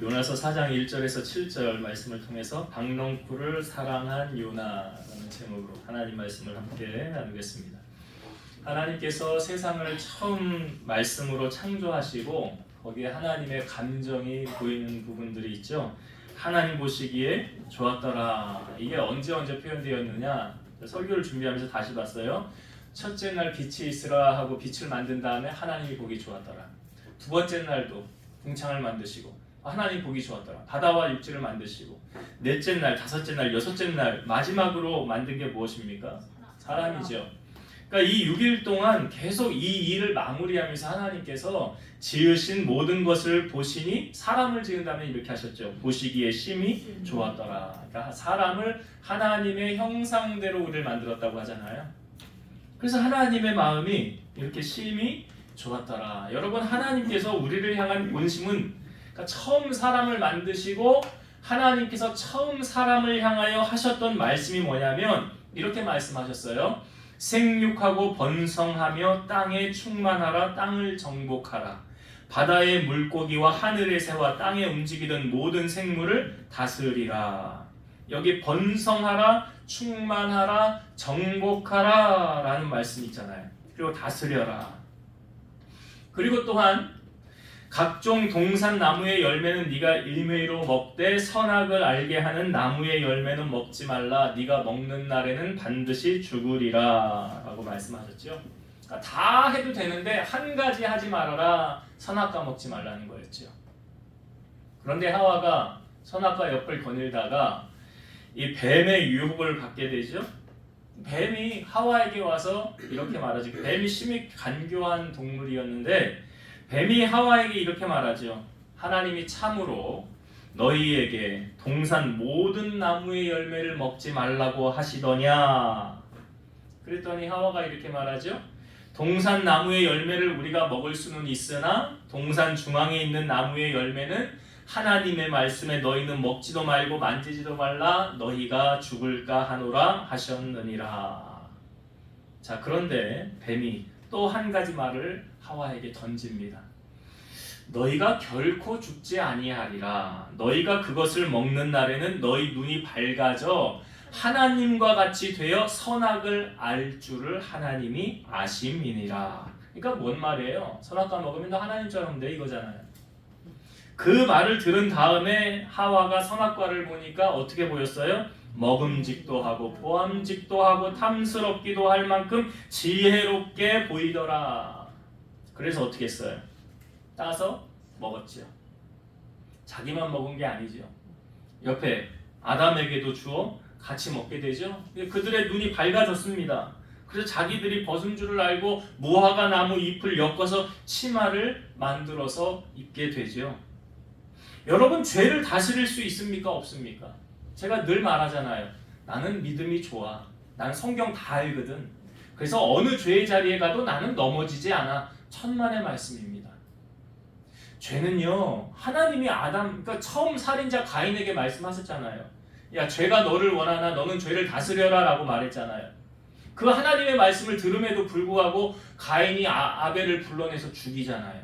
요나서 4장 1절에서 7절 말씀을 통해서 박농쿨을 사랑한 요나라는 제목으로 하나님 말씀을 함께 나누겠습니다. 하나님께서 세상을 처음 말씀으로 창조하시고 거기에 하나님의 감정이 보이는 부분들이 있죠. 하나님 보시기에 좋았더라. 이게 언제 표현되었느냐? 설교를 준비하면서 다시 봤어요. 첫째 날 빛이 있으라 하고 빛을 만든 다음에 하나님이 보기 좋았더라. 두 번째 날도 궁창을 만드시고 하나님 보기 좋았더라. 바다와 육지를 만드시고 넷째 날, 다섯째 날, 여섯째 날 마지막으로 만든 게 무엇입니까? 사람이죠. 그러니까 이 6일 동안 계속 이 일을 마무리하면서 하나님께서 지으신 모든 것을 보시니 사람을 지은 다음에 이렇게 하셨죠. 보시기에 심히 좋았더라. 그러니까 사람을 하나님의 형상대로 우리를 만들었다고 하잖아요. 그래서 하나님의 마음이 이렇게 심히 좋았더라. 여러분, 하나님께서 우리를 향한 본심은 그러니까 처음 사람을 만드시고 하나님께서 처음 사람을 향하여 하셨던 말씀이 뭐냐면 이렇게 말씀하셨어요. 생육하고 번성하며 땅에 충만하라. 땅을 정복하라. 바다의 물고기와 하늘의 새와 땅에 움직이던 모든 생물을 다스리라. 여기 번성하라, 충만하라, 정복하라 라는 말씀이 있잖아요. 그리고 다스려라. 그리고 또한 각종 동산 나무의 열매는 네가 일매로 먹되 선악을 알게 하는 나무의 열매는 먹지 말라. 네가 먹는 날에는 반드시 죽으리라 라고 말씀하셨죠. 그러니까 다 해도 되는데 한 가지 하지 말아라. 선악과 먹지 말라는 거였죠. 그런데 하와가 선악과 옆을 거닐다가 이 뱀의 유혹을 받게 되죠. 뱀이 하와에게 와서 이렇게 말하죠. 뱀이 심히 간교한 동물이었는데 뱀이 하와에게 이렇게 말하죠. 하나님이 참으로 너희에게 동산 모든 나무의 열매를 먹지 말라고 하시더냐. 그랬더니 하와가 이렇게 말하죠. 동산 나무의 열매를 우리가 먹을 수는 있으나 동산 중앙에 있는 나무의 열매는 하나님의 말씀에 너희는 먹지도 말고 만지지도 말라. 너희가 죽을까 하노라 하셨느니라. 자, 그런데 뱀이 또 한 가지 말을 하와에게 던집니다. 너희가 결코 죽지 아니하리라. 너희가 그것을 먹는 날에는 너희 눈이 밝아져 하나님과 같이 되어 선악을 알 줄을 하나님이 아심이니라. 그러니까 뭔 말이에요? 선악과 먹으면 너 하나님처럼 돼 이거잖아요. 그 말을 들은 다음에 하와가 선악과를 보니까 어떻게 보였어요? 먹음직도 하고 보암직도 하고 탐스럽기도 할 만큼 지혜롭게 보이더라. 그래서 어떻게 했어요? 따서 먹었죠. 자기만 먹은 게 아니죠. 옆에 아담에게도 주어 같이 먹게 되죠. 그들의 눈이 밝아졌습니다. 그래서 자기들이 벗은 줄을 알고 무화과 나무 잎을 엮어서 치마를 만들어서 입게 되죠. 여러분, 죄를 다스릴 수 있습니까? 없습니까? 제가 늘 말하잖아요. 나는 믿음이 좋아. 난 성경 다 알거든. 그래서 어느 죄의 자리에 가도 나는 넘어지지 않아. 천만의 말씀입니다. 죄는요, 하나님이 그러니까 처음 살인자 가인에게 말씀하셨잖아요. 야, 죄가 너를 원하나 너는 죄를 다스려라 라고 말했잖아요. 그 하나님의 말씀을 들음에도 불구하고 가인이 아벨을 불러내서 죽이잖아요.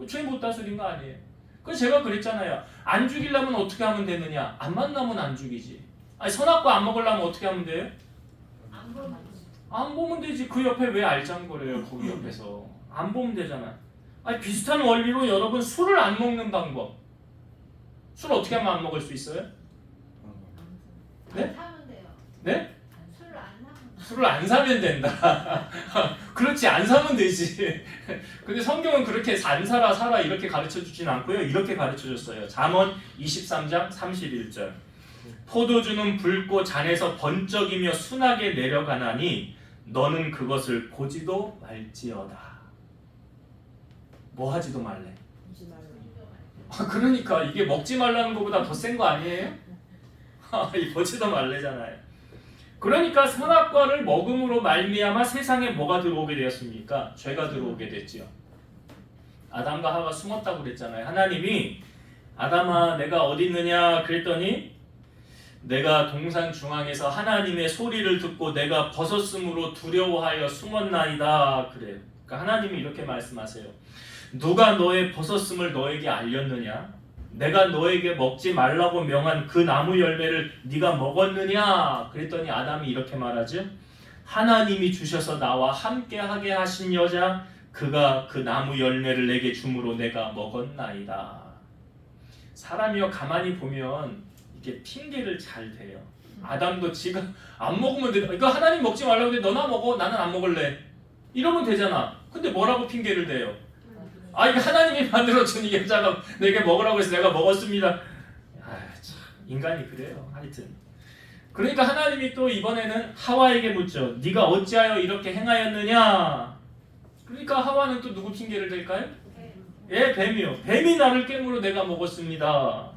죄 못 다스린 거 아니에요. 그래서 제가 그랬잖아요. 안 죽이려면 어떻게 하면 되느냐? 안 만나면 안 죽이지. 아니, 선악과 안 먹으려면 어떻게 하면 돼요? 안 보면 되지. 그 옆에 왜 알짱거려요? 거기 옆에서. 안 보면 되잖아. 아니, 비슷한 원리로 여러분 술을 안 먹는 방법. 술 어떻게 하면 안 먹을 수 있어요? 네? 네? 술을 안 사면 된다. 그렇지, 안 사면 되지. 근데 성경은 그렇게 안 사라 사라 이렇게 가르쳐 주진 않고요. 이렇게 가르쳐 줬어요. 잠언 23장 31절. 포도주는 붉고 잔에서 번쩍이며 순하게 내려가나니 너는 그것을 보지도 말지어다. 뭐 하지도 말래. 그러니까 이게 먹지 말라는 것보다 더 센 거 아니에요? 이 보지도 말래잖아요. 그러니까 선악과를 먹음으로 말미암아 세상에 뭐가 들어오게 되었습니까? 죄가 들어오게 됐지요. 아담과 하와가 숨었다고 그랬잖아요. 하나님이 아담아 내가 어디 있느냐 그랬더니 내가 동산 중앙에서 하나님의 소리를 듣고 내가 벗었으므로 두려워하여 숨었나이다 그래요. 그러니까 하나님이 이렇게 말씀하세요. 누가 너의 벗었음을 너에게 알렸느냐? 내가 너에게 먹지 말라고 명한 그 나무 열매를 네가 먹었느냐? 그랬더니 아담이 이렇게 말하죠. 하나님이 주셔서 나와 함께하게 하신 여자 그가 그 나무 열매를 내게 주므로 내가 먹었나이다. 사람이요 가만히 보면 이게 핑계를 잘 대요. 아담도 지가 안 먹으면 돼. 이거 하나님 먹지 말라고 했는데 너나 먹어. 나는 안 먹을래. 이러면 되잖아. 근데 뭐라고 핑계를 대요? 아 이거 하나님이 만들어준 이 여자가 내게 먹으라고 해서 내가 먹었습니다. 아 참 인간이 그래요. 하여튼 그러니까 하나님이 또 이번에는 하와에게 묻죠. 네가 어찌하여 이렇게 행하였느냐? 그러니까 하와는 또 누구 핑계를 댈까요? 예, 뱀이요. 뱀이 나를 깨물어 내가 먹었습니다.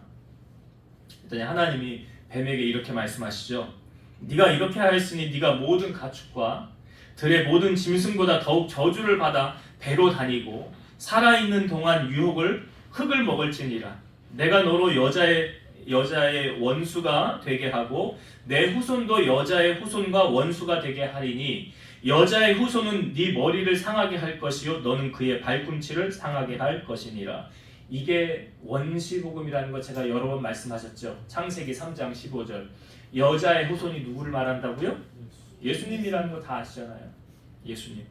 그랬더니 하나님이 뱀에게 이렇게 말씀하시죠. 네가 이렇게 하였으니 네가 모든 가축과 들의 모든 짐승보다 더욱 저주를 받아 배로 다니고 살아있는 동안 유혹을 흙을 먹을지니라. 내가 너로 여자의 원수가 되게 하고 내 후손도 여자의 후손과 원수가 되게 하리니 여자의 후손은 네 머리를 상하게 할 것이요 너는 그의 발꿈치를 상하게 할 것이니라. 이게 원시복음이라는 거 제가 여러 번 말씀하셨죠. 창세기 3장 15절. 여자의 후손이 누구를 말한다고요? 예수님이라는 거 다 아시잖아요. 예수님.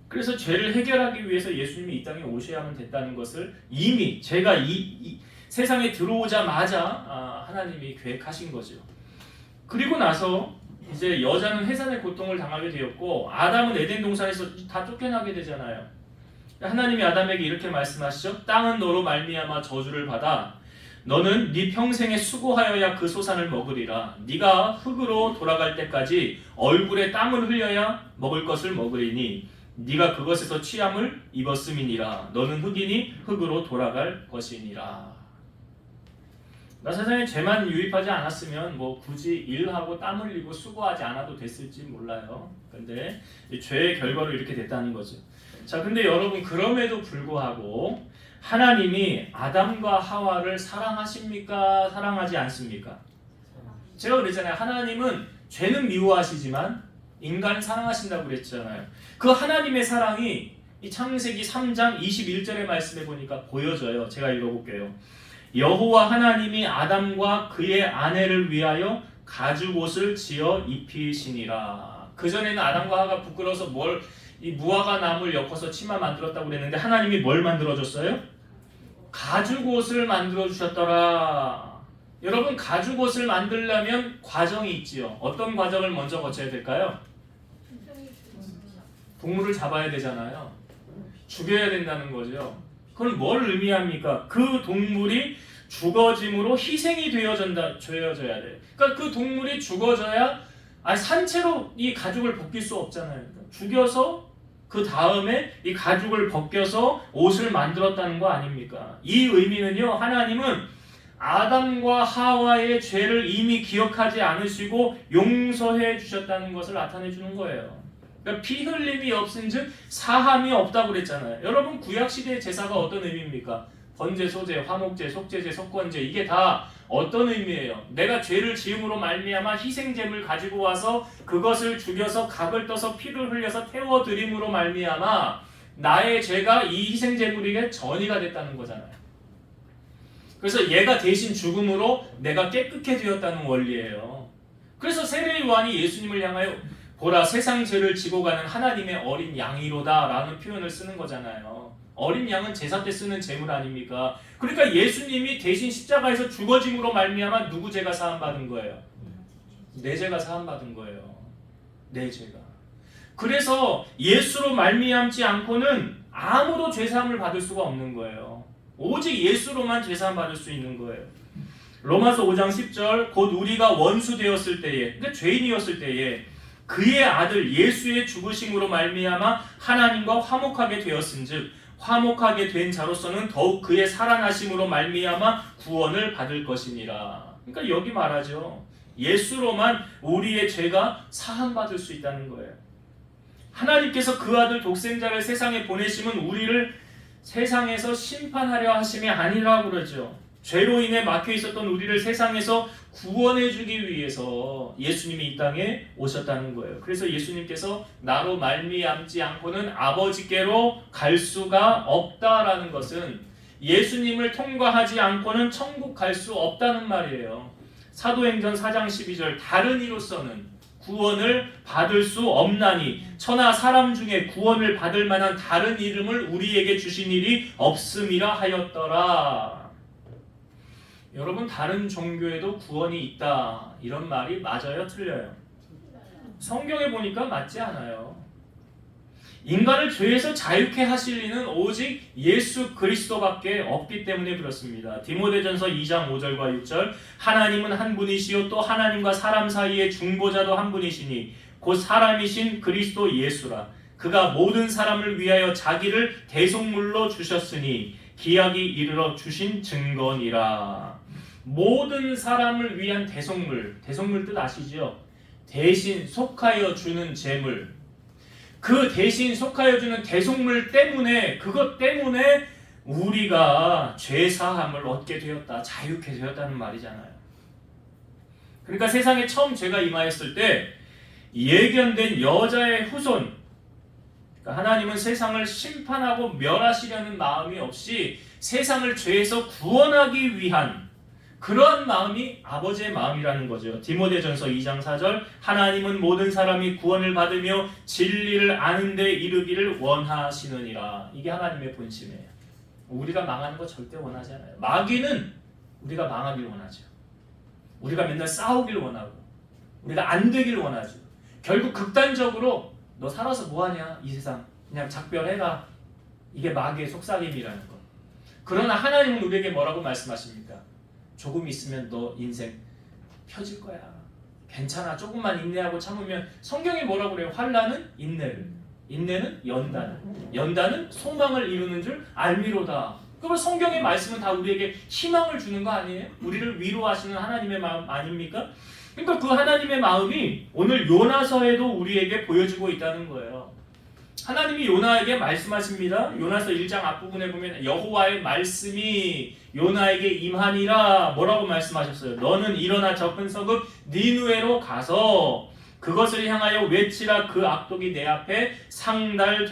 그래서 죄를 해결하기 위해서 예수님이 이 땅에 오셔야만 됐다는 것을 이미 제가 이 세상에 들어오자마자 하나님이 계획하신 거죠. 그리고 나서 이제 여자는 해산의 고통을 당하게 되었고 아담은 에덴 동산에서 다 쫓겨나게 되잖아요. 하나님이 아담에게 이렇게 말씀하시죠. 땅은 너로 말미암아 저주를 받아 너는 네 평생에 수고하여야 그 소산을 먹으리라. 네가 흙으로 돌아갈 때까지 얼굴에 땀을 흘려야 먹을 것을 먹으리니 네가 그것에서 취함을 입었음이니라. 너는 흙이니 흙으로 돌아갈 것이니라. 나 세상에 죄만 유입하지 않았으면 뭐 굳이 일하고 땀 흘리고 수고하지 않아도 됐을지 몰라요. 근데 죄의 결과로 이렇게 됐다는 거죠. 자, 근데 여러분 그럼에도 불구하고 하나님이 아담과 하와를 사랑하십니까? 사랑하지 않습니까? 제가 그랬잖아요. 하나님은 죄는 미워하시지만 인간을 사랑하신다고 그랬잖아요. 그 하나님의 사랑이 이 창세기 3장 21절의 말씀에 보니까 보여져요. 제가 읽어볼게요. 여호와 하나님이 아담과 그의 아내를 위하여 가죽옷을 지어 입히시니라. 그전에는 아담과 하와가 부끄러워서 이 무화과 나무를 엮어서 치마 만들었다고 그랬는데 하나님이 뭘 만들어줬어요? 가죽옷을 만들어주셨더라. 여러분 가죽옷을 만들려면 과정이 있지요. 어떤 과정을 먼저 거쳐야 될까요? 동물을 잡아야 되잖아요. 죽여야 된다는 거죠. 그건 뭘 의미합니까? 그 동물이 죽어짐으로 희생이 되어져야 돼요. 그러니까 그 동물이 죽어져야 산채로 이 가죽을 벗길 수 없잖아요. 죽여서 그 다음에 이 가죽을 벗겨서 옷을 만들었다는 거 아닙니까? 이 의미는요. 하나님은 아담과 하와의 죄를 이미 기억하지 않으시고 용서해 주셨다는 것을 나타내 주는 거예요. 그러니까 피 흘림이 없은즉 사함이 없다고 그랬잖아요. 여러분 구약시대의 제사가 어떤 의미입니까? 번제, 소제, 화목제, 속제제, 속건제 이게 다 어떤 의미예요? 내가 죄를 지음으로 말미암아 희생제물 가지고 와서 그것을 죽여서 각을 떠서 피를 흘려서 태워드림으로 말미암아 나의 죄가 이 희생제물에게 전이가 됐다는 거잖아요. 그래서 얘가 대신 죽음으로 내가 깨끗해 되었다는 원리예요. 그래서 세례 요한이 예수님을 향하여 보라 세상 죄를 지고 가는 하나님의 어린 양이로다 라는 표현을 쓰는 거잖아요. 어린 양은 제사 때 쓰는 제물 아닙니까? 그러니까 예수님이 대신 십자가에서 죽어짐으로 말미암아 누구 죄가 사함받은 거예요? 내 죄가 사함받은 거예요. 내 죄가. 그래서 예수로 말미암지 않고는 아무도 죄사함을 받을 수가 없는 거예요. 오직 예수로만 죄사함 받을 수 있는 거예요. 로마서 5장 10절 곧 우리가 원수 되었을 때에 그러니까 죄인이었을 때에 그의 아들 예수의 죽으심으로 말미암아 하나님과 화목하게 되었은즉 화목하게 된 자로서는 더욱 그의 살아나심으로 말미암아 구원을 받을 것이니라. 그러니까 여기 말하죠. 예수로만 우리의 죄가 사함받을 수 있다는 거예요. 하나님께서 그 아들 독생자를 세상에 보내심은 우리를 세상에서 심판하려 하심이 아니라고 그러죠. 죄로 인해 막혀 있었던 우리를 세상에서 구원해 주기 위해서 예수님이 이 땅에 오셨다는 거예요. 그래서 예수님께서 나로 말미암지 않고는 아버지께로 갈 수가 없다라는 것은 예수님을 통과하지 않고는 천국 갈 수 없다는 말이에요. 사도행전 4장 12절 다른 이로서는 구원을 받을 수 없나니 천하 사람 중에 구원을 받을 만한 다른 이름을 우리에게 주신 일이 없음이라 하였더라. 여러분, 다른 종교에도 구원이 있다, 이런 말이 맞아요, 틀려요? 성경에 보니까 맞지 않아요. 인간을 죄에서 자유케 하실 이는 오직 예수 그리스도밖에 없기 때문에 그렇습니다. 디모데전서 2장 5절과 6절 하나님은 한 분이시요 또 하나님과 사람 사이의 중보자도 한 분이시니 곧 사람이신 그리스도 예수라. 그가 모든 사람을 위하여 자기를 대속물로 주셨으니 기약이 이르러 주신 증거니라. 모든 사람을 위한 대속물, 대속물 뜻 아시죠? 대신 속하여 주는 제물, 그 대신 속하여 주는 대속물 때문에, 그것 때문에 우리가 죄사함을 얻게 되었다, 자유케 되었다는 말이잖아요. 그러니까 세상에 처음 죄가 임하였을 때 예견된 여자의 후손, 그러니까 하나님은 세상을 심판하고 멸하시려는 마음이 없이 세상을 죄에서 구원하기 위한 그런 마음이 아버지의 마음이라는 거죠. 디모데전서 2장 4절 하나님은 모든 사람이 구원을 받으며 진리를 아는 데 이르기를 원하시느니라. 이게 하나님의 본심이에요. 우리가 망하는 거 절대 원하지 않아요. 마귀는 우리가 망하길 원하죠. 우리가 맨날 싸우길 원하고 우리가 안 되길 원하죠. 결국 극단적으로 너 살아서 뭐하냐, 이 세상 그냥 작별해라. 이게 마귀의 속삭임이라는 거. 그러나 하나님은 우리에게 뭐라고 말씀하십니까? 조금 있으면 너 인생 펴질 거야. 괜찮아. 조금만 인내하고 참으면. 성경이 뭐라고 그래요? 환난은 인내를, 인내는 연단을, 연단은 소망을 이루는 줄 알미로다. 그럼 성경의 말씀은 다 우리에게 희망을 주는 거 아니에요? 우리를 위로하시는 하나님의 마음 아닙니까? 그러니까 그 하나님의 마음이 오늘 요나서에도 우리에게 보여지고 있다는 거예요. 하나님이 요나에게 말씀하십니다. 요나서 1장 앞부분에 보면 여호와의 말씀이 요나에게 임하니라. 뭐라고 말씀하셨어요? 너는 일어나 적은 성읍 니느웨로 가서 그것을 향하여 외치라. 그 악독이 내 앞에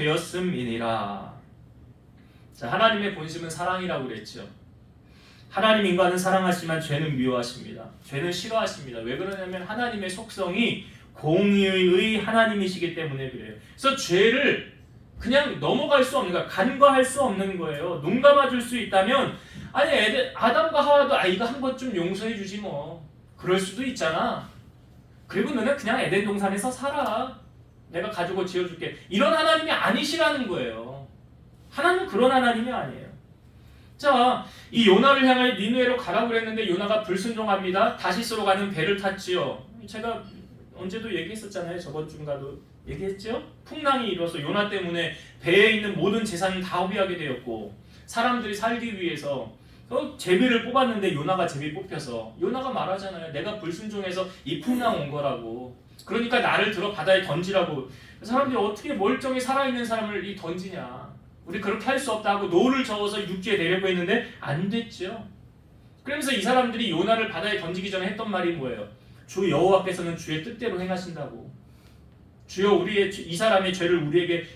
상달되었음이니라. 자, 하나님의 본심은 사랑이라고 그랬죠. 하나님 인간은 사랑하시지만 죄는 미워하십니다. 죄는 싫어하십니다. 왜 그러냐면 하나님의 속성이 공의의 하나님이시기 때문에 그래요. 그래서 죄를 그냥 넘어갈 수 없는 거야. 간과할 수 없는 거예요. 눈 감아줄 수 있다면 아니 아담과 하와도 이거 한 번 좀 용서해 주지 뭐. 그럴 수도 있잖아. 그리고 너는 그냥 에덴 동산에서 살아. 내가 가지고 지어줄게. 이런 하나님이 아니시라는 거예요. 하나님은 그런 하나님이 아니에요. 자, 이 요나를 향하여 니느웨로 가라고 그랬는데 요나가 불순종합니다. 다시스로 가는 배를 탔지요. 제가 언제도 얘기했었잖아요. 저번 주인가도 얘기했죠. 풍랑이 일어서 요나 때문에 배에 있는 모든 재산을 다 허비하게 되었고 사람들이 살기 위해서 제비를 뽑았는데 요나가 제비 뽑혀서 요나가 말하잖아요. 내가 불순종해서 이 풍랑 온 거라고. 그러니까 나를 들어 바다에 던지라고. 사람들이 어떻게 멀쩡히 살아있는 사람을 이 던지냐. 우리 그렇게 할 수 없다 하고 노를 저어서 육지에 내려고 했는데 안 됐죠. 그러면서 이 사람들이 요나를 바다에 던지기 전에 했던 말이 뭐예요? 주 여호와께서는 주의 뜻대로 행하신다고. 주여 우리의 이 사람의 죄를 우리에게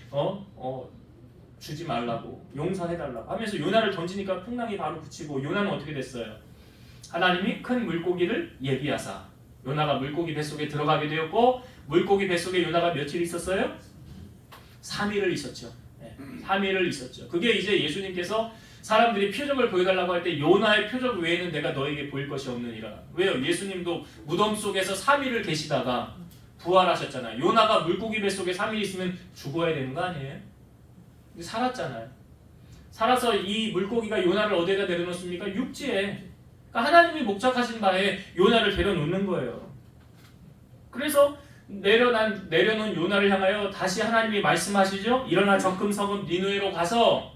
주지 말라고, 용서해달라고 하면서 요나를 던지니까 풍랑이 바로 그치고 요나는 어떻게 됐어요? 하나님이 큰 물고기를 예비하사 요나가 물고기 뱃속에 들어가게 되었고 물고기 뱃속에 요나가 며칠 있었어요? 3일을 있었죠. 3일을 있었죠. 그게 이제 예수님께서 사람들이 표적을 보여달라고 할 때 요나의 표적 외에는 내가 너에게 보일 것이 없느니라. 왜요? 예수님도 무덤 속에서 3일을 계시다가 부활하셨잖아요. 요나가 물고기 뱃속에 3일 있으면 죽어야 되는 거 아니에요? 살았잖아요. 살아서 이 물고기가 요나를 어디에다 내려놓습니까? 육지에. 그러니까 하나님이 목적하신 바에 요나를 데려놓는 거예요. 그래서 내려놓은 요나를 향하여 다시 하나님이 말씀하시죠. 일어나 적금 성읍 니느웨로 가서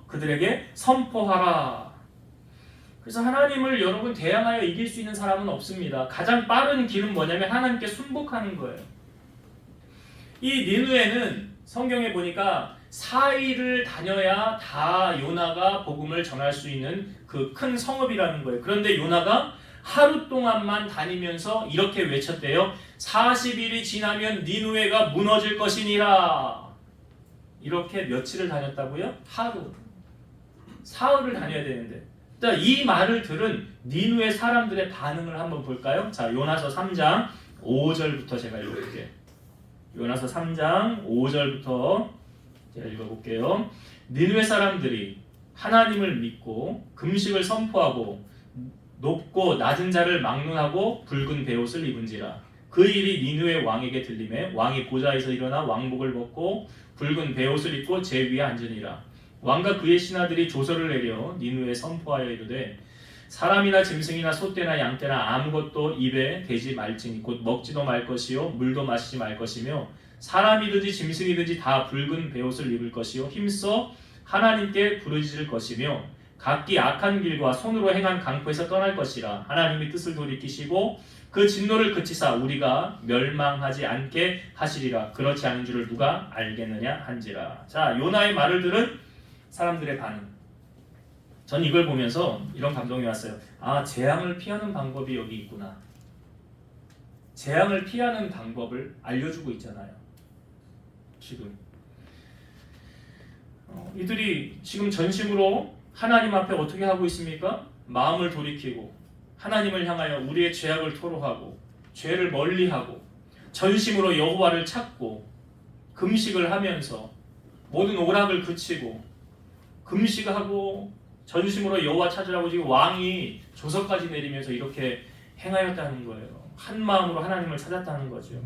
그들에게 선포하라. 그래서 하나님을 여러분 대항하여 이길 수 있는 사람은 없습니다. 가장 빠른 길은 뭐냐면 하나님께 순복하는 거예요. 이 니느웨는 성경에 보니까 4일을 다녀야 다 요나가 복음을 전할 수 있는 그 큰 성읍이라는 거예요. 그런데 요나가 하루 동안만 다니면서 이렇게 외쳤대요. 40일이 지나면 니느웨가 무너질 것이니라. 이렇게 며칠을 다녔다고요? 하루. 사흘을 다녀야 되는데. 이 말을 들은 니누의 사람들의 반응을 한번 볼까요? 자, 요나서 3장 5절부터 제가 읽어볼게요. 요나서 3장 5절부터 제가 읽어볼게요. 니누의 사람들이 하나님을 믿고 금식을 선포하고 높고 낮은 자를 막론하고 붉은 베옷을 입은지라. 그 일이 니누의 왕에게 들리매 왕이 보좌에서 일어나 왕복을 벗고 붉은 베옷을 입고 제 위에 앉으니라. 왕과 그의 신하들이 조서를 내려 니누에 선포하여 이르되 사람이나 짐승이나 소떼나 양떼나 아무것도 입에 대지 말지니 곧 먹지도 말 것이요 물도 마시지 말 것이며 사람이든지 짐승이든지 다 붉은 베옷을 입을 것이요 힘써 하나님께 부르짖을 것이며 각기 악한 길과 손으로 행한 강포에서 떠날 것이라. 하나님이 뜻을 돌이키시고 그 진노를 그치사 우리가 멸망하지 않게 하시리라. 그렇지 않은 줄을 누가 알겠느냐 한지라. 자, 요나의 말을 들은 사람들의 반응. 전 이걸 보면서 이런 감동이 왔어요. 아, 재앙을 피하는 방법이 여기 있구나. 재앙을 피하는 방법을 알려주고 있잖아요. 지금 이들이 지금 전심으로 하나님 앞에 어떻게 하고 있습니까? 마음을 돌이키고 하나님을 향하여 우리의 죄악을 토로하고 죄를 멀리하고 전심으로 여호와를 찾고 금식을 하면서 모든 오락을 그치고 금식하고 전심으로 여호와 찾으라고 지금 왕이 조서까지 내리면서 이렇게 행하였다는 거예요. 한 마음으로 하나님을 찾았다는 거죠.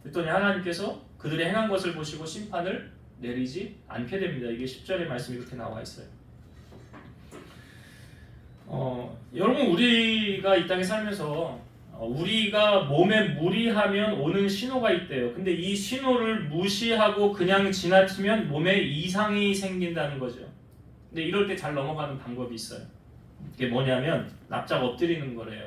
그랬더니 하나님께서 그들의 행한 것을 보시고 심판을 내리지 않게 됩니다. 이게 10절의 말씀이 그렇게 나와 있어요. 여러분, 우리가 이 땅에 살면서 우리가 몸에 무리하면 오는 신호가 있대요. 근데 이 신호를 무시하고 그냥 지나치면 몸에 이상이 생긴다는 거죠. 근데 이럴 때 잘 넘어가는 방법이 있어요. 이게 뭐냐면 납작 엎드리는 거래요.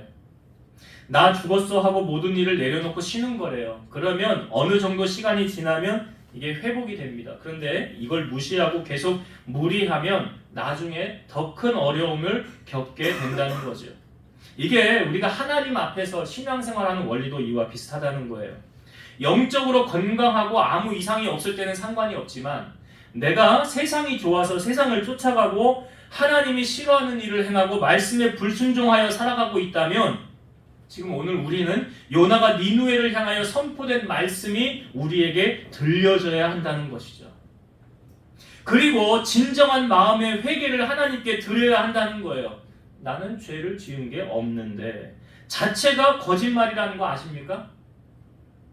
나 죽었어 하고 모든 일을 내려놓고 쉬는 거래요. 그러면 어느 정도 시간이 지나면 이게 회복이 됩니다. 그런데 이걸 무시하고 계속 무리하면 나중에 더 큰 어려움을 겪게 된다는 거죠. 이게 우리가 하나님 앞에서 신앙생활하는 원리도 이와 비슷하다는 거예요. 영적으로 건강하고 아무 이상이 없을 때는 상관이 없지만 내가 세상이 좋아서 세상을 쫓아가고 하나님이 싫어하는 일을 행하고 말씀에 불순종하여 살아가고 있다면 지금 오늘 우리는 요나가 니누에를 향하여 선포된 말씀이 우리에게 들려져야 한다는 것이죠. 그리고 진정한 마음의 회개를 하나님께 드려야 한다는 거예요. 나는 죄를 지은 게 없는데. 자체가 거짓말이라는 거 아십니까?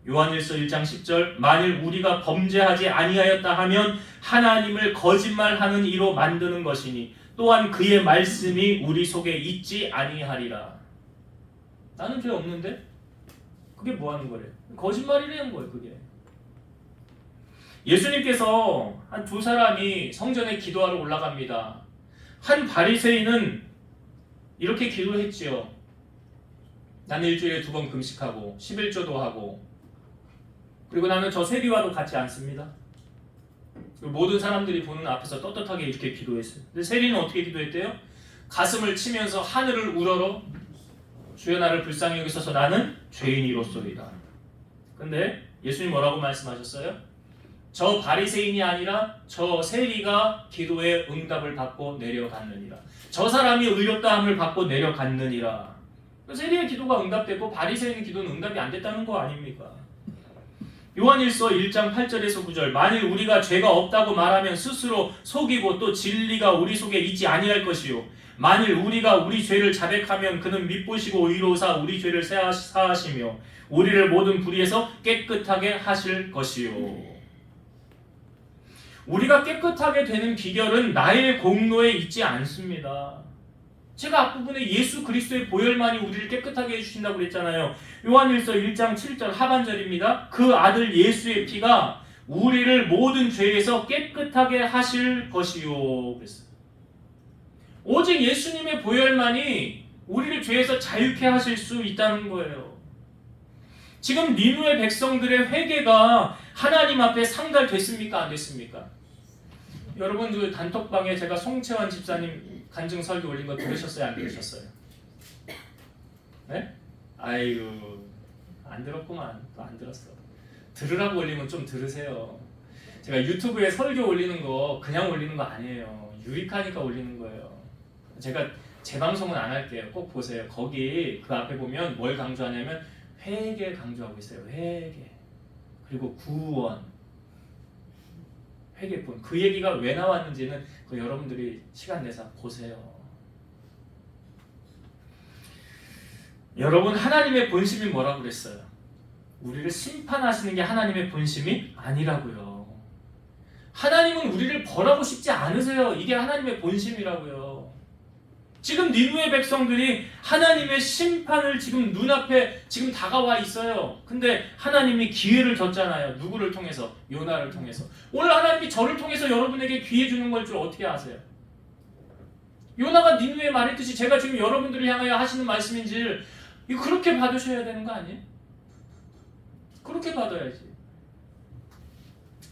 요한일서 1장 10절 만일 우리가 범죄하지 아니하였다 하면 하나님을 거짓말하는 이로 만드는 것이니 또한 그의 말씀이 우리 속에 있지 아니하리라. 나는 죄 없는데? 그게 뭐 하는 거래? 거짓말이라는 거예요, 그게. 예수님께서 한 두 사람이 성전에 기도하러 올라갑니다. 한 바리새인은 이렇게 기도했지요. 나는 일주일에 2번 금식하고 11조도 하고 그리고 나는 저 세리와도 같지 않습니다. 모든 사람들이 보는 앞에서 떳떳하게 이렇게 기도했어요. 근데 세리는 어떻게 기도했대요? 가슴을 치면서 하늘을 우러러 주여 나를 불쌍히 여기소서 나는 죄인이로소이다. 근데 예수님 뭐라고 말씀하셨어요? 저 바리새인이 아니라 저 세리가 기도에 응답을 받고 내려갔느니라. 저 사람이 의롭다함을 받고 내려갔느니라. 세리의 기도가 응답되고 바리새인의 기도는 응답이 안 됐다는 거 아닙니까? 요한일서 1장 8절에서 9절 만일 우리가 죄가 없다고 말하면 스스로 속이고 또 진리가 우리 속에 있지 아니할 것이요 만일 우리가 우리 죄를 자백하면 그는 밉보시고 의로우사 우리 죄를 사하시며 우리를 모든 불의에서 깨끗하게 하실 것이요. 우리가 깨끗하게 되는 비결은 나의 공로에 있지 않습니다. 제가 앞부분에 예수 그리스도의 보혈만이 우리를 깨끗하게 해주신다고 그랬잖아요. 요한일서 1장 7절 하반절입니다. 그 아들 예수의 피가 우리를 모든 죄에서 깨끗하게 하실 것이요. 그랬어요. 오직 예수님의 보혈만이 우리를 죄에서 자유케 하실 수 있다는 거예요. 지금 니누의 백성들의 회개가 하나님 앞에 상달됐습니까? 안 됐습니까? 여러분 그 단톡방에 제가 송채환 집사님 간증 설교 올린 거 들으셨어요? 안 들으셨어요? 네? 아이고 안 들었구만. 또 안 들었어. 들으라고 올리면 좀 들으세요. 제가 유튜브에 설교 올리는 거 그냥 올리는 거 아니에요. 유익하니까 올리는 거예요. 제가 제 방송은 안 할게요. 꼭 보세요. 거기 그 앞에 보면 뭘 강조하냐면 회개 강조하고 있어요. 회개. 그리고 구원. 회개뿐. 그 얘기가 왜 나왔는지는 그 여러분들이 시간 내서 보세요. 여러분, 하나님의 본심이 뭐라고 그랬어요? 우리를 심판하시는 게 하나님의 본심이 아니라고요. 하나님은 우리를 벌하고 싶지 않으세요. 이게 하나님의 본심이라고요. 지금 니느웨 백성들이 하나님의 심판을 지금 눈앞에 지금 다가와 있어요. 근데 하나님이 기회를 줬잖아요. 누구를 통해서? 요나를 통해서. 오늘 하나님이 저를 통해서 여러분에게 기회 주는 걸 줄 어떻게 아세요? 요나가 니느웨에 말했듯이 제가 지금 여러분들을 향하여 하시는 말씀인지 이거 그렇게 받으셔야 되는 거 아니에요? 그렇게 받아야지.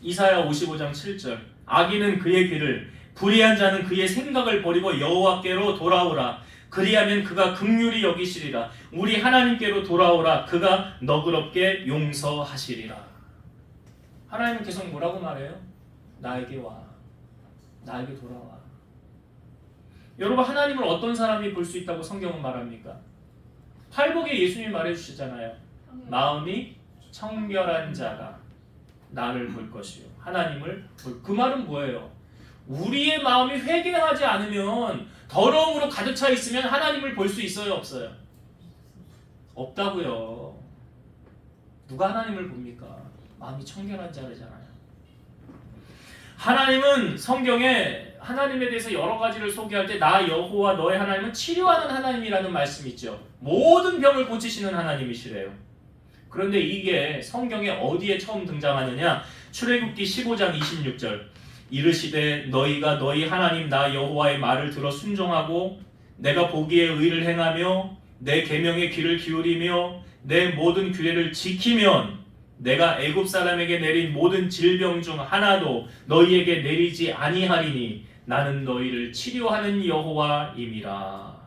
이사야 55장 7절. 악인은 그의 길을, 불의한 자는 그의 생각을 버리고 여호와께로 돌아오라. 그리하면 그가 긍휼히 여기시리라. 우리 하나님께로 돌아오라. 그가 너그럽게 용서하시리라. 하나님은 계속 뭐라고 말해요? 나에게 와. 나에게 돌아와. 여러분, 하나님을 어떤 사람이 볼 수 있다고 성경은 말합니까? 팔복에 예수님이 말해주시잖아요. 마음이 청결한 자가 나를 볼 것이요. 하나님을 볼. 그 말은 뭐예요? 우리의 마음이 회개하지 않으면, 더러움으로 가득 차 있으면 하나님을 볼 수 있어요, 없어요? 없다고요. 누가 하나님을 봅니까? 마음이 청결한 자잖아요. 하나님은 성경에 하나님에 대해서 여러 가지를 소개할 때 나 여호와 너의 하나님은 치료하는 하나님이라는 말씀이 있죠. 모든 병을 고치시는 하나님이시래요. 그런데 이게 성경에 어디에 처음 등장하느냐? 출애굽기 15장 26절. 이르시되 너희가 너희 하나님 나 여호와의 말을 들어 순종하고 내가 보기에 의를 행하며 내 계명의 귀를 기울이며 내 모든 규례를 지키면 내가 애굽 사람에게 내린 모든 질병 중 하나도 너희에게 내리지 아니하리니 나는 너희를 치료하는 여호와임이라.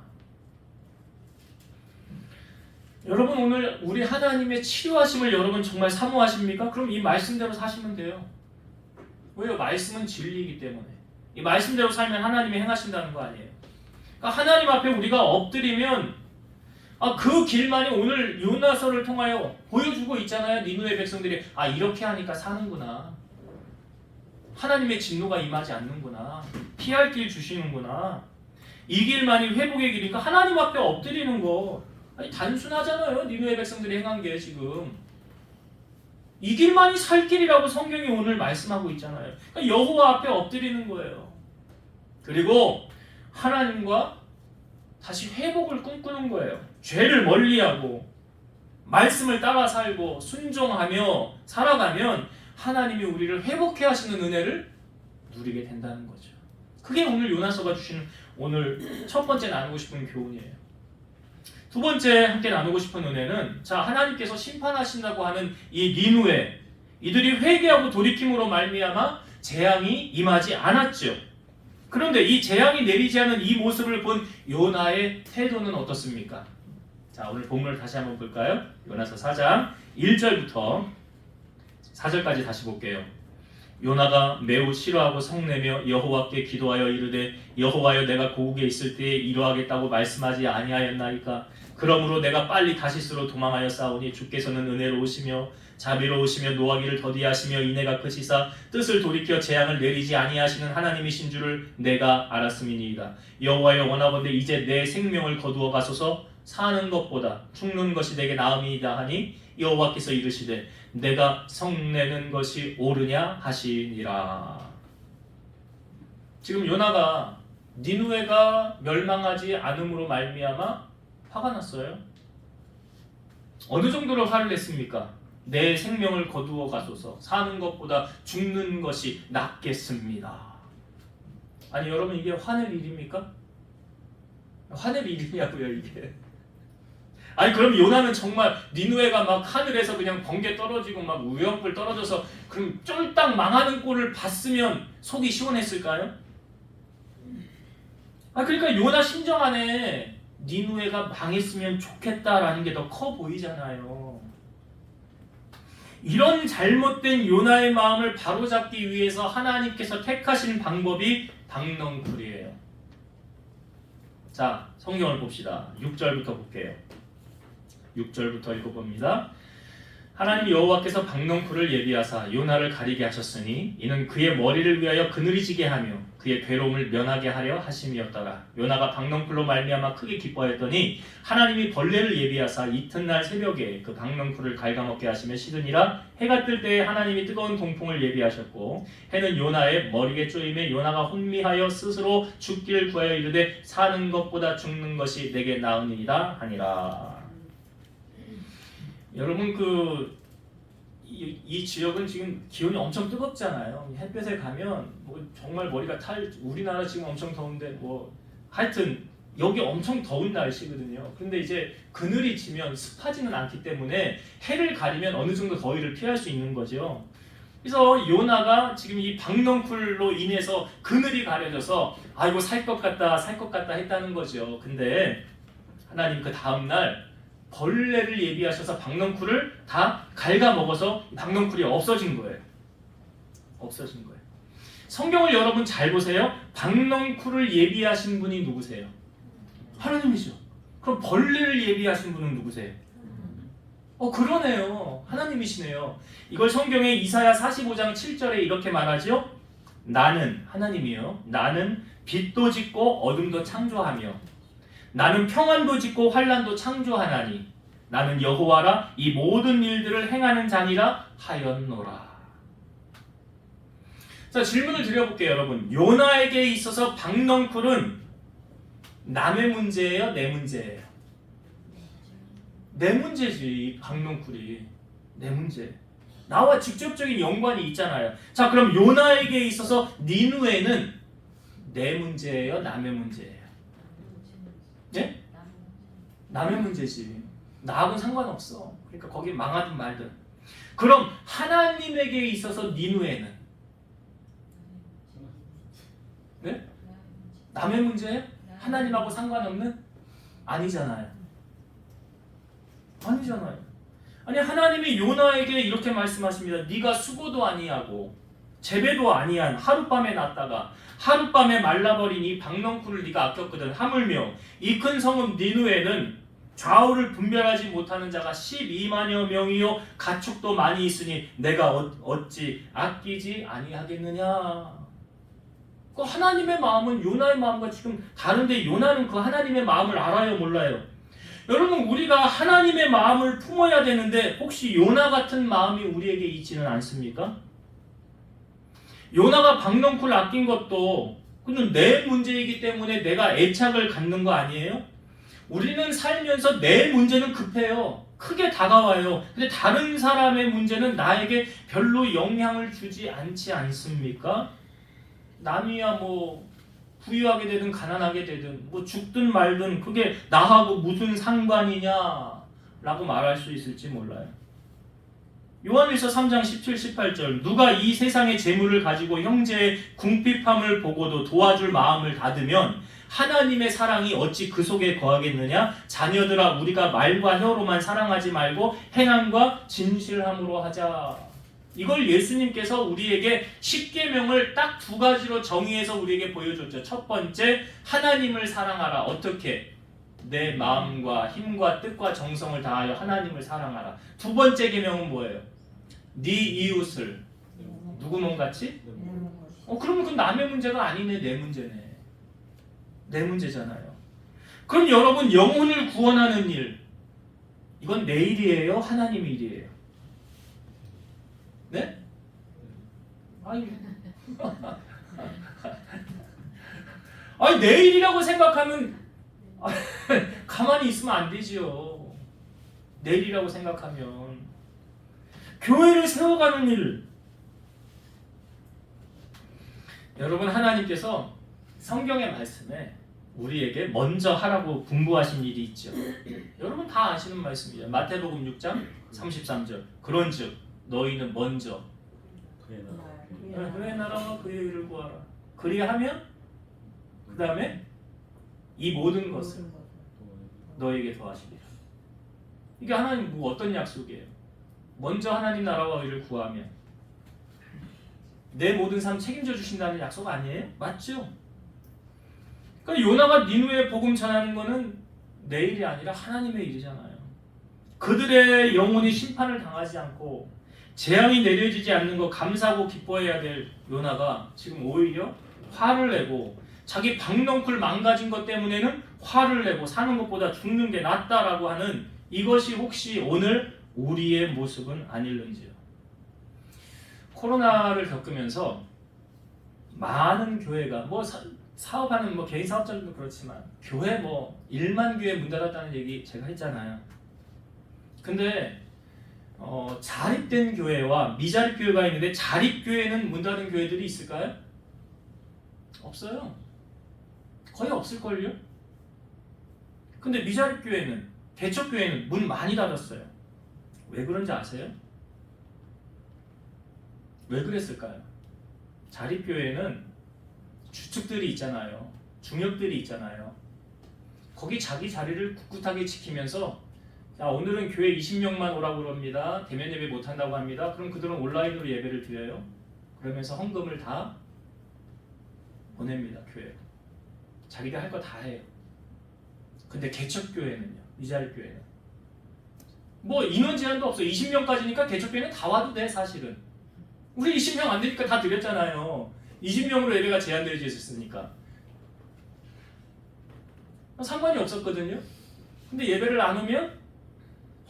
여러분, 오늘 우리 하나님의 치료하심을 여러분 정말 사모하십니까? 그럼 이 말씀대로 사시면 돼요. 왜요? 말씀은 진리이기 때문에. 이 말씀대로 살면 하나님이 행하신다는 거 아니에요. 그러니까 하나님 앞에 우리가 엎드리면 그 길만이 오늘 요나서를 통하여 보여주고 있잖아요. 니느웨 백성들이 이렇게 하니까 사는구나. 하나님의 진노가 임하지 않는구나. 피할 길 주시는구나. 이 길만이 회복의 길이니까 하나님 앞에 엎드리는 거 단순하잖아요. 니느웨 백성들이 행한 게 지금. 이 길만이 살 길이라고 성경이 오늘 말씀하고 있잖아요. 그러니까 여호와 앞에 엎드리는 거예요. 그리고 하나님과 다시 회복을 꿈꾸는 거예요. 죄를 멀리하고 말씀을 따라 살고 순종하며 살아가면 하나님이 우리를 회복해 하시는 은혜를 누리게 된다는 거죠. 그게 오늘 요나서가 주시는 오늘 첫 번째 나누고 싶은 교훈이에요. 두 번째 함께 나누고 싶은 은혜는 하나님께서 심판하신다고 하는 이 니느웨, 이들이 회개하고 돌이킴으로 말미암아 재앙이 임하지 않았죠. 그런데 이 재앙이 내리지 않은 이 모습을 본 요나의 태도는 어떻습니까? 오늘 본문을 다시 한번 볼까요? 요나서 4장 1절부터 4절까지 다시 볼게요. 요나가 매우 싫어하고 성내며 여호와께 기도하여 이르되 여호와여 내가 고국에 있을 때에 이러하겠다고 말씀하지 아니하였나이까? 그러므로 내가 빨리 다시스로 도망하여 싸우니 주께서는 은혜로우시며 자비로우시며 노하기를 더디하시며 인애가 크시사 뜻을 돌이켜 재앙을 내리지 아니하시는 하나님이신 줄을 내가 알았음이니이다. 여호와여 원하건대 이제 내 생명을 거두어 가소서. 사는 것보다 죽는 것이 내게 나음이다 하니 여호와께서 이르시되 내가 성내는 것이 옳으냐 하시니라. 지금 요나가 니느웨가 멸망하지 않음으로 말미암아 화가 났어요. 어느 정도로 화를 냈습니까? 내 생명을 거두어 가소서. 사는 것보다 죽는 것이 낫겠습니다. 아니 여러분, 이게 화낼 일입니까? 화낼 일이냐고요 이게. 아니 그럼 요나는 정말 니느웨가 막 하늘에서 그냥 번개 떨어지고 막 우연불 떨어져서 그럼 쫄딱 망하는 꼴을 봤으면 속이 시원했을까요? 그러니까 요나 심정 안에 니느웨가 망했으면 좋겠다라는 게 더 커 보이잖아요. 이런 잘못된 요나의 마음을 바로잡기 위해서 하나님께서 택하신 방법이 박넝쿨이에요. 자, 성경을 봅시다. 6절부터 볼게요. 6절부터 읽어봅니다. 하나님 여호와께서 박넝쿨을 예비하사 요나를 가리게 하셨으니 이는 그의 머리를 위하여 그늘이 지게 하며 그의 괴로움을 면하게 하려 하심이었더라. 요나가 박넝쿨로 말미암아 크게 기뻐하였더니 하나님이 벌레를 예비하사 이튿날 새벽에 그 박넝쿨을 갉아먹게 하시며 식으니라. 해가 뜰 때에 하나님이 뜨거운 동풍을 예비하셨고 해는 요나의 머리에 쪼임에 요나가 혼미하여 스스로 죽기를 구하여 이르되 사는 것보다 죽는 것이 내게 나으니이다 하니라. 여러분 이 지역은 지금 기온이 엄청 뜨겁잖아요. 햇볕에 가면 뭐 정말 머리가 우리나라 지금 엄청 더운데 뭐 하여튼 여기 엄청 더운 날씨거든요. 근데 이제 그늘이 지면 습하지는 않기 때문에 해를 가리면 어느 정도 더위를 피할 수 있는 거죠. 그래서 요나가 지금 이 박넝쿨로 인해서 그늘이 가려져서 아이고 살 것 같다 했다는 거죠. 근데 하나님 그 다음날 벌레를 예비하셔서 박넝쿨을 다 갉아먹어서 박넝쿨이 없어진 거예요. 없어진 거예요. 성경을 여러분 잘 보세요. 박넝쿨을 예비하신 분이 누구세요? 하나님이죠. 그럼 벌레를 예비하신 분은 누구세요? 그러네요. 하나님이시네요. 이걸 성경에 이사야 45장 7절에 이렇게 말하죠. 나는 하나님이요. 나는 빛도 짓고 어둠도 창조하며 나는 평안도 짓고 환난도 창조하나니 나는 여호와라 이 모든 일들을 행하는 자니라 하였노라. 자, 질문을 드려볼게요. 여러분, 요나에게 있어서 박넝쿨은 남의 문제예요? 내 문제예요? 내 문제지. 박넝쿨이 내 문제. 나와 직접적인 연관이 있잖아요. 자, 그럼 요나에게 있어서 니누에는 내 문제예요? 남의 문제예요? 예? 남의 문제지. 나하고는 상관없어. 그러니까 거기 망하든 말든. 그럼 하나님에게 있어서 니누에는 네? 남의 문제예요? 하나님하고 상관없는? 아니잖아요. 아니잖아요. 아니 하나님이 요나에게 이렇게 말씀하십니다. 네가 수고도 아니하고 재배도 아니한 하룻밤에 났다가 하룻밤에 말라버린 이 박넝쿨을 네가 아꼈거든. 하물며 이 큰 성읍 니누에는 좌우를 분별하지 못하는 자가 12만여 명이요 가축도 많이 있으니 내가 어찌 아끼지 아니하겠느냐. 그 하나님의 마음은 요나의 마음과 지금 다른데 요나는 그 하나님의 마음을 알아요 몰라요? 여러분 우리가 하나님의 마음을 품어야 되는데 혹시 요나 같은 마음이 우리에게 있지는 않습니까? 요나가 박넝쿨 아낀 것도 그는 내 문제이기 때문에 내가 애착을 갖는 거 아니에요? 우리는 살면서 내 문제는 급해요. 크게 다가와요. 근데 다른 사람의 문제는 나에게 별로 영향을 주지 않지 않습니까? 남이야 뭐 부유하게 되든 가난하게 되든 뭐 죽든 말든 그게 나하고 무슨 상관이냐 라고 말할 수 있을지 몰라요. 요한일서 3장 17, 18절 누가 이 세상의 재물을 가지고 형제의 궁핍함을 보고도 도와줄 마음을 닫으면 하나님의 사랑이 어찌 그 속에 거하겠느냐. 자녀들아 우리가 말과 혀로만 사랑하지 말고 행함과 진실함으로 하자. 이걸 예수님께서 우리에게 십계명을 딱 두 가지로 정의해서 우리에게 보여줬죠. 첫 번째 하나님을 사랑하라. 어떻게? 내 마음과 힘과 뜻과 정성을 다하여 하나님을 사랑하라. 두 번째 계명은 뭐예요? 네 이웃을 누구 몸같이? 그러면 그건 남의 문제가 아니네. 내 문제네. 내 문제잖아요. 그럼 여러분 영혼을 구원하는 일 이건 내 일이에요? 하나님의 일이에요? 네? 아니 내 일이라고 생각하면 가만히 있으면 안 되지요. 내 일이라고 생각하면 교회를 세워가는 일 여러분 하나님께서 성경의 말씀에 우리에게 먼저 하라고 분부하신 일이 있죠. 여러분 다 아시는 말씀이에요. 마태복음 6장 33절 그런즉 너희는 먼저 그의 나라와 그의 의를 구하라. 그리하면 그 다음에 이 모든 것을 너에게 더하시리라. 이게 하나님 어떤 약속이에요? 먼저 하나님 나라와 의를 구하며 내 모든 삶 책임져 주신다는 약속 아니에요? 맞죠? 그러니까 요나가 니누에 복음 전하는 거는 내 일이 아니라 하나님의 일이잖아요. 그들의 영혼이 심판을 당하지 않고 재앙이 내려지지 않는 거 감사하고 기뻐해야 될 요나가 지금 오히려 화를 내고 자기 박넝쿨 망가진 것 때문에는 화를 내고 사는 것보다 죽는 게 낫다라고 하는 이것이 혹시 오늘 우리의 모습은 아닐는지요. 코로나를 겪으면서 많은 교회가 사업하는 개인 사업자들도 그렇지만 교회 1만 교회 문 닫았다는 얘기 제가 했잖아요. 근데 자립된 교회와 미자립 교회가 있는데 자립 교회는 문 닫은 교회들이 있을까요? 없어요. 거의 없을걸요? 근데 미자립 교회는 개척 교회는 문 많이 닫았어요. 왜 그런지 아세요? 왜 그랬을까요? 자립 교회는 주축들이 있잖아요. 중역들이 있잖아요. 거기 자기 자리를 꿋꿋하게 지키면서 자, 오늘은 교회 20명만 오라고 그럽니다. 대면 예배 못한다고 합니다. 그럼 그들은 온라인으로 예배를 드려요. 그러면서 헌금을 다 보냅니다. 교회로. 자기가 할 거 다 해요. 근데 개척교회는요. 미자립교회는 인원 제한도 없어요. 20명까지니까 개척교회는 다 와도 돼. 사실은 우리 20명 안 되니까 다 드렸잖아요. 20명으로 예배가 제한되어져 있었으니까 상관이 없었거든요. 근데 예배를 안 오면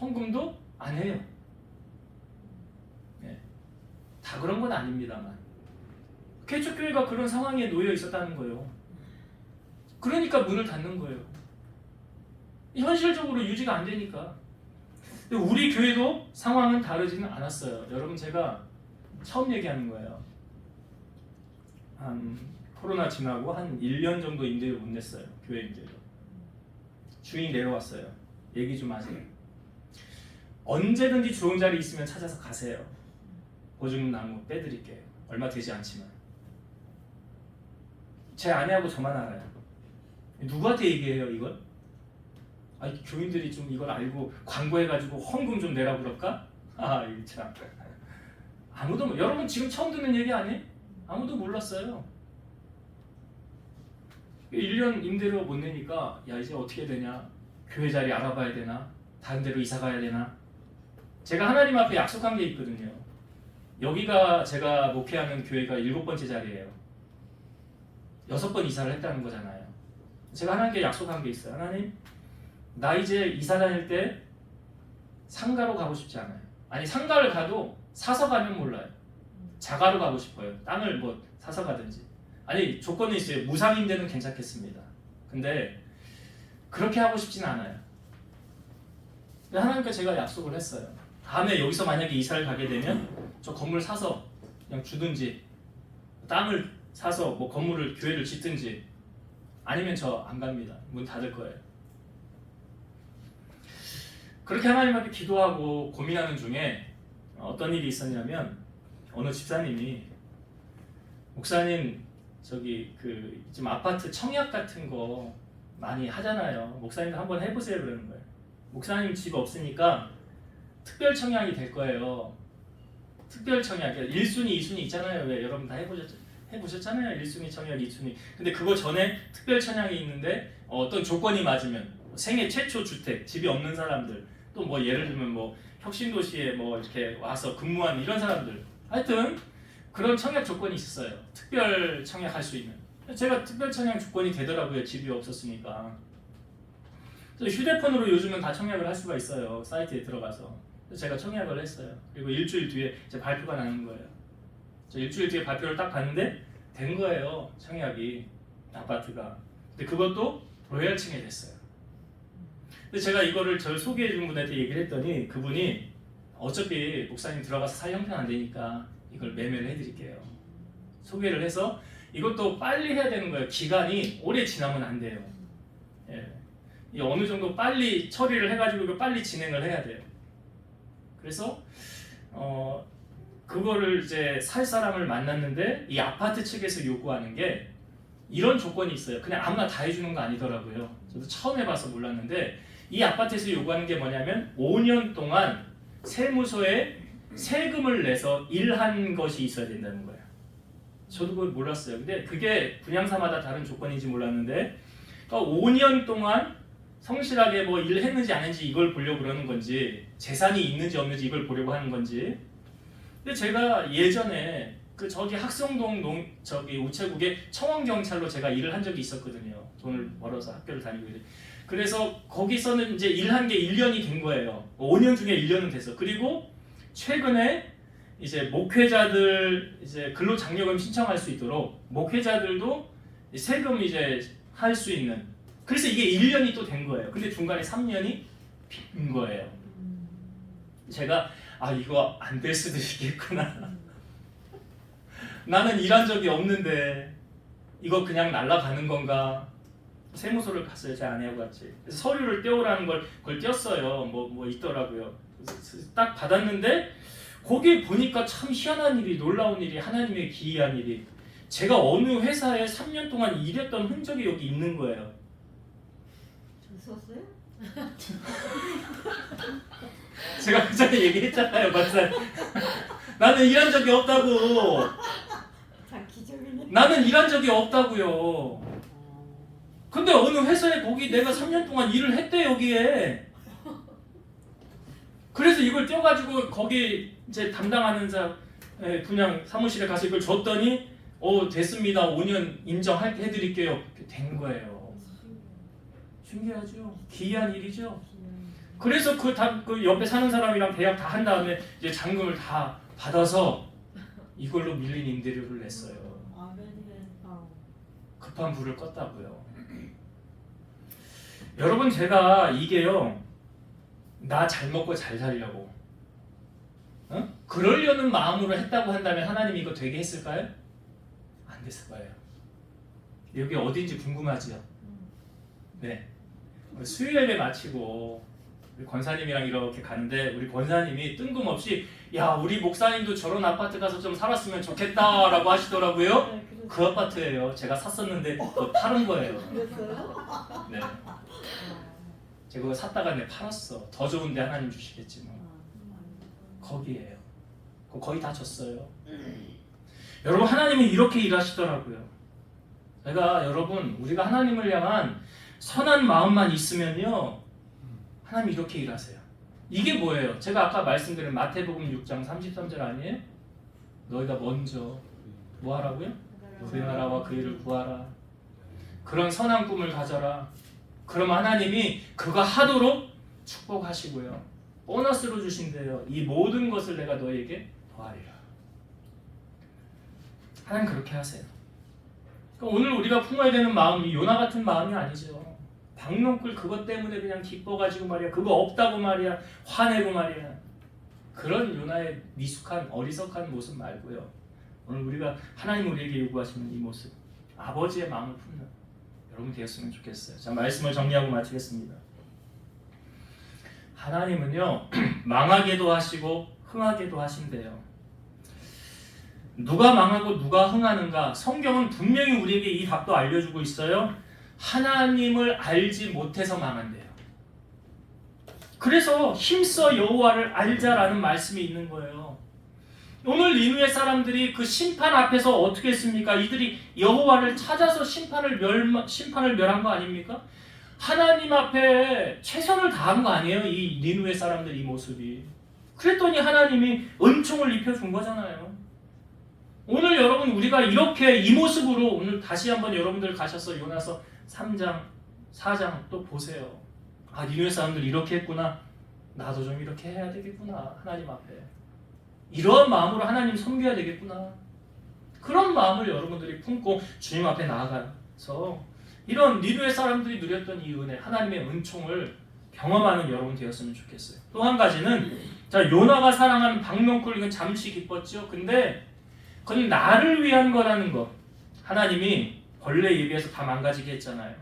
헌금도 안 해요. 네. 다 그런 건 아닙니다만 개척교회가 그런 상황에 놓여 있었다는 거예요. 그러니까 문을 닫는 거예요. 현실적으로 유지가 안 되니까. 근데 우리 교회도 상황은 다르지는 않았어요. 여러분 제가 처음 얘기하는 거예요. 코로나 지나고 한 1년 정도 임대료 못 냈어요. 교회 임대료. 주인이 내려왔어요. 얘기 좀 하세요. 언제든지 좋은 자리 있으면 찾아서 가세요. 보증금 나무 빼드릴게요. 얼마 되지 않지만. 제 아내하고 저만 알아요. 누구한테 얘기해요 이걸? 아니 교인들이 좀 이걸 알고 광고해가지고 헌금 좀 내라고 그럴까? 이거 참. 아무도 여러분 지금 처음 듣는 얘기 아니에요? 아무도 몰랐어요. 1년 임대료 못 내니까 야 이제 어떻게 되냐? 교회 자리 알아봐야 되나? 다른 데로 이사 가야 되나? 제가 하나님 앞에 약속한 게 있거든요. 여기가 제가 목회하는 교회가 7번째 자리예요. 6번 이사를 했다는 거잖아요. 제가 하나님께 약속한 게 있어요. 하나님, 나 이제 이사 다닐 때 상가로 가고 싶지 않아요. 아니 상가를 가도 사서 가면 몰라요. 자가로 가고 싶어요. 땅을 사서 가든지. 아니 조건은 있어요. 무상임대는 괜찮겠습니다. 근데 그렇게 하고 싶지는 않아요. 하나님께 제가 약속을 했어요. 다음에 여기서 만약에 이사를 가게 되면 저 건물 사서 그냥 주든지 땅을 사서 건물을 교회를 짓든지 아니면 저 안 갑니다. 문 닫을 거예요. 그렇게 하나님 앞에 기도하고 고민하는 중에 어떤 일이 있었냐면 어느 집사님이 목사님 지금 아파트 청약 같은 거 많이 하잖아요. 목사님도 한번 해보세요 그러는 거예요. 목사님 집 없으니까 특별 청약이 될 거예요. 특별 청약 1순위, 2순위 있잖아요. 왜 여러분 다 해보셨잖아요. 1순위 청약, 2순위. 근데 그거 전에 특별 청약이 있는데 어떤 조건이 맞으면 생애 최초 주택, 집이 없는 사람들 또 예를 들면 혁신도시에 이렇게 와서 근무하는 이런 사람들 하여튼 그런 청약 조건이 있었어요. 특별 청약할 수 있는. 제가 특별 청약 조건이 되더라고요. 집이 없었으니까. 휴대폰으로 요즘은 다 청약을 할 수가 있어요. 사이트에 들어가서. 제가 청약을 했어요. 그리고 일주일 뒤에 이제 발표가 나는 거예요. 일주일 뒤에 발표를 딱 봤는데 된 거예요. 청약이 아파트가. 근데 그것도 로얄층에 됐어요. 근데 제가 이거를 저를 소개해 준 분한테 얘기를 했더니 그분이 어차피 목사님 들어가서 살 형편 안 되니까 이걸 매매를 해드릴게요. 소개를 해서 이것도 빨리 해야 되는 거예요. 기간이 오래 지나면 안 돼요. 예. 어느 정도 빨리 처리를 해가지고 이거 빨리 진행을 해야 돼요. 그래서 그거를 이제 살 사람을 만났는데 이 아파트 측에서 요구하는 게 이런 조건이 있어요. 그냥 아무나 다 해주는 거 아니더라고요. 저도 처음 해봐서 몰랐는데 이 아파트에서 요구하는 게 뭐냐면 5년 동안 세무서에 세금을 내서 일한 것이 있어야 된다는 거예요. 저도 그걸 몰랐어요. 근데 그게 분양사마다 다른 조건인지 몰랐는데, 그러니까 5년 동안 성실하게 뭐 일했는지 안 했는지 이걸 보려고 그러는 건지, 재산이 있는지 없는지 이걸 보려고 하는 건지. 근데 제가 예전에 그 저기 학성동 저기 우체국에 청원경찰로 제가 일을 한 적이 있었거든요. 돈을 벌어서 학교를 다니고 이래. 그래서 거기서는 이제 일한 게 1년이 된 거예요. 5년 중에 1년은 됐어. 그리고 최근에 이제 목회자들 이제 근로장려금 신청할 수 있도록 목회자들도 세금 이제 할 수 있는. 그래서 이게 1년이 또 된 거예요. 근데 중간에 3년이 빈 거예요. 제가 이거 안 될 수도 있겠구나. 나는 일한 적이 없는데 이거 그냥 날아가는 건가? 세무서를 갔어요. 제 아내하고 같이. 그래서 서류를 떼오라는 그걸 떼었어요. 뭐 있더라고요. 딱 받았는데 거기 보니까 참 희한한 일이, 놀라운 일이, 하나님의 기이한 일이, 제가 어느 회사에 3년 동안 일했던 흔적이 여기 있는 거예요. 저 썼어요? 제가 그 전에 얘기했잖아요, 박사님. 나는 일한 적이 없다고. 다 기적이네. 나는 일한 적이 없다고요. 근데 어느 회사에 거기 내가 3년 동안 일을 했대, 여기에. 그래서 이걸 떼어가지고 거기 이제 담당하는 분양 사무실에 가서 이걸 줬더니 됐습니다. 5년 인정해드릴게요. 된 거예요. 신기하죠? 기이한 일이죠? 그래서 그 옆에 사는 사람이랑 계약 다 한 다음에 이제 잔금을 다 받아서 이걸로 밀린 임대료를 냈어요. 급한 불을 껐다고요. 여러분, 제가 이게요, 나 잘 먹고 잘 살려고 그러려는 마음으로 했다고 한다면 하나님이 이거 되게 했을까요? 안 됐을 거예요. 여기 어딘지 궁금하지요? 네. 수요일 예배 마치고 우리 권사님이랑 이렇게 가는데 우리 권사님이 뜬금없이 야, 우리 목사님도 저런 아파트 가서 좀 살았으면 좋겠다라고 하시더라고요. 그 아파트예요. 제가 샀었는데 그거 팔은 거예요. 그랬어요? 네. 제가 그거 샀다가 팔았어. 더 좋은데 하나님 주시겠지만 거기에요. 거의 다 줬어요. 여러분, 하나님은 이렇게 일하시더라고요. 여러분, 우리가 하나님을 향한 선한 마음만 있으면요, 하나님 이렇게 일하세요. 이게 뭐예요? 제가 아까 말씀드린 마태복음 6장 33절 아니에요? 너희가 먼저 뭐 하라고요? 그 나라와 그 일을 구하라. 그런 선한 꿈을 가져라. 그럼 하나님이 그거 하도록 축복하시고요, 보너스로 주신대요. 이 모든 것을 내가 너에게 더하리라. 하나님 그렇게 하세요. 그러니까 오늘 우리가 품어야 되는 마음이 요나 같은 마음이 아니죠. 박농꿀 그것 때문에 그냥 기뻐가지고 말이야, 그거 없다고 말이야, 화내고 말이야, 그런 요나의 미숙한 어리석한 모습 말고요, 오늘 우리가 하나님 우리에게 요구하시는 이 모습, 아버지의 마음을 품는 여러분 되었으면 좋겠어요. 자, 말씀을 정리하고 마치겠습니다. 하나님은요 망하게도 하시고 흥하게도 하신대요. 누가 망하고 누가 흥하는가? 성경은 분명히 우리에게 이 답도 알려주고 있어요. 하나님을 알지 못해서 망한대요. 그래서 힘써 여호와를 알자라는 말씀이 있는 거예요. 오늘 니느웨 사람들이 그 심판 앞에서 어떻게 했습니까? 이들이 여호와를 찾아서 심판을 멸한 거 아닙니까? 하나님 앞에 최선을 다한 거 아니에요? 이 니느웨 사람들 이 모습이. 그랬더니 하나님이 은총을 입혀준 거잖아요. 오늘 여러분, 우리가 이렇게 이 모습으로 오늘 다시 한번 여러분들 가셔서 요나서 3장, 4장 또 보세요. 니느웨 사람들 이렇게 했구나. 나도 좀 이렇게 해야 되겠구나. 하나님 앞에. 이러한 마음으로 하나님 섬겨야 되겠구나. 그런 마음을 여러분들이 품고 주님 앞에 나아가서 이런 니느웨 사람들이 누렸던 이 은혜, 하나님의 은총을 경험하는 여러분 되었으면 좋겠어요. 또 한 가지는, 자, 요나가 사랑하는 박농쿨, 이건 잠시 기뻤죠. 근데 그건 나를 위한 거라는 것. 하나님이 벌레 입에서 다 망가지게 했잖아요.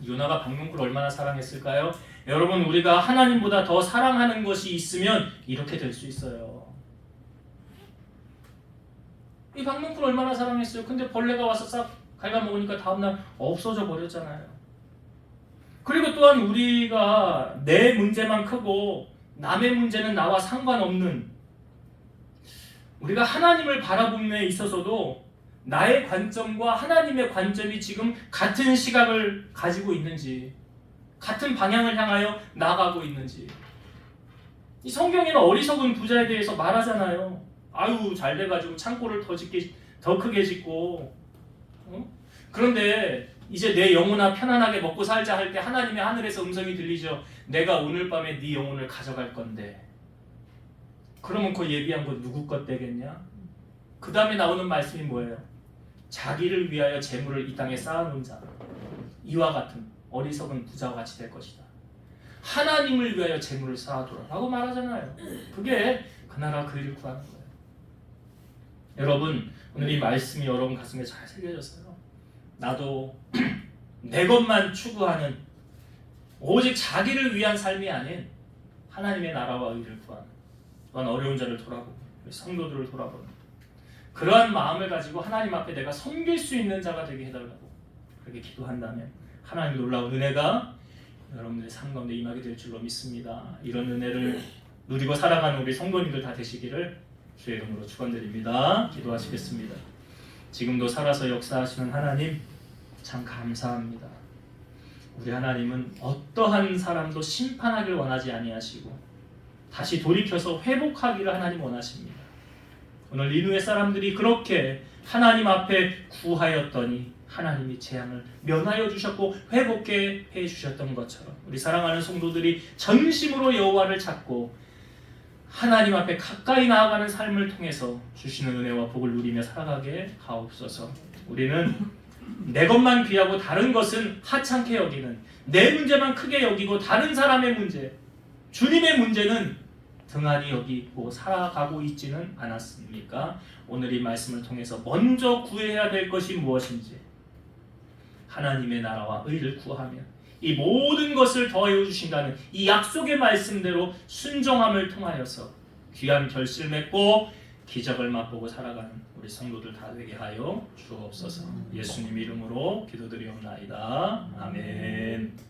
요나가 박농쿨 얼마나 사랑했을까요? 여러분, 우리가 하나님보다 더 사랑하는 것이 있으면 이렇게 될 수 있어요. 이 박농쿨 얼마나 사랑했어요. 근데 벌레가 와서 싹 갉아먹으니까 다음날 없어져 버렸잖아요. 그리고 또한 우리가 내 문제만 크고 남의 문제는 나와 상관없는, 우리가 하나님을 바라보는 데 있어서도 나의 관점과 하나님의 관점이 지금 같은 시각을 가지고 있는지, 같은 방향을 향하여 나아가고 있는지. 이 성경에는 어리석은 부자에 대해서 말하잖아요. 아유, 잘 돼가지고 창고를 더 크게 짓고, 그런데 이제 내 영혼아 편안하게 먹고 살자 할 때 하나님의 하늘에서 음성이 들리죠. 내가 오늘 밤에 네 영혼을 가져갈 건데. 그러면 그 예비한 거 누구 것 되겠냐? 그 다음에 나오는 말씀이 뭐예요? 자기를 위하여 재물을 이 땅에 쌓아놓은 자, 이와 같은 어리석은 부자와 같이 될 것이다. 하나님을 위하여 재물을 쌓아두라 라고 말하잖아요. 그게 그 나라 그 일을 구하는 거예요. 여러분, 오늘 이 말씀이 여러분 가슴에 잘 새겨졌어요. 나도 내 것만 추구하는, 오직 자기를 위한 삶이 아닌 하나님의 나라와 의를 구하는, 또한 어려운 자를 돌아보고 성도들을 돌아보는 그러한 마음을 가지고 하나님 앞에 내가 섬길 수 있는 자가 되게 해달라고 그렇게 기도한다면 하나님 놀라운 은혜가 여러분들의 삶 가운데 임하게 될 줄로 믿습니다. 이런 은혜를 누리고 살아가는 우리 성도님들 다 되시기를 주의 이름으로 축원드립니다. 기도하시겠습니다. 지금도 살아서 역사하시는 하나님 참 감사합니다. 우리 하나님은 어떠한 사람도 심판하길 원하지 아니하시고 다시 돌이켜서 회복하기를 하나님 원하십니다. 오늘 리누의 사람들이 그렇게 하나님 앞에 구하였더니 하나님이 재앙을 면하여 주셨고 회복해 주셨던 것처럼 우리 사랑하는 성도들이 전심으로 여호와를 찾고 하나님 앞에 가까이 나아가는 삶을 통해서 주시는 은혜와 복을 누리며 살아가게 하옵소서. 우리는 내 것만 귀하고 다른 것은 하찮게 여기는, 내 문제만 크게 여기고 다른 사람의 문제, 주님의 문제는 등한히 여기고 살아가고 있지는 않았습니까? 오늘 이 말씀을 통해서 먼저 구해야 될 것이 무엇인지, 하나님의 나라와 의를 구하며 이 모든 것을 더해 주신다는 이 약속의 말씀대로 순종함을 통하여서 귀한 결실 맺고 기적을 맛보고 살아가는 우리 성도들 다 되게 하여 주옵소서. 예수님 이름으로 기도드리옵나이다. 아멘.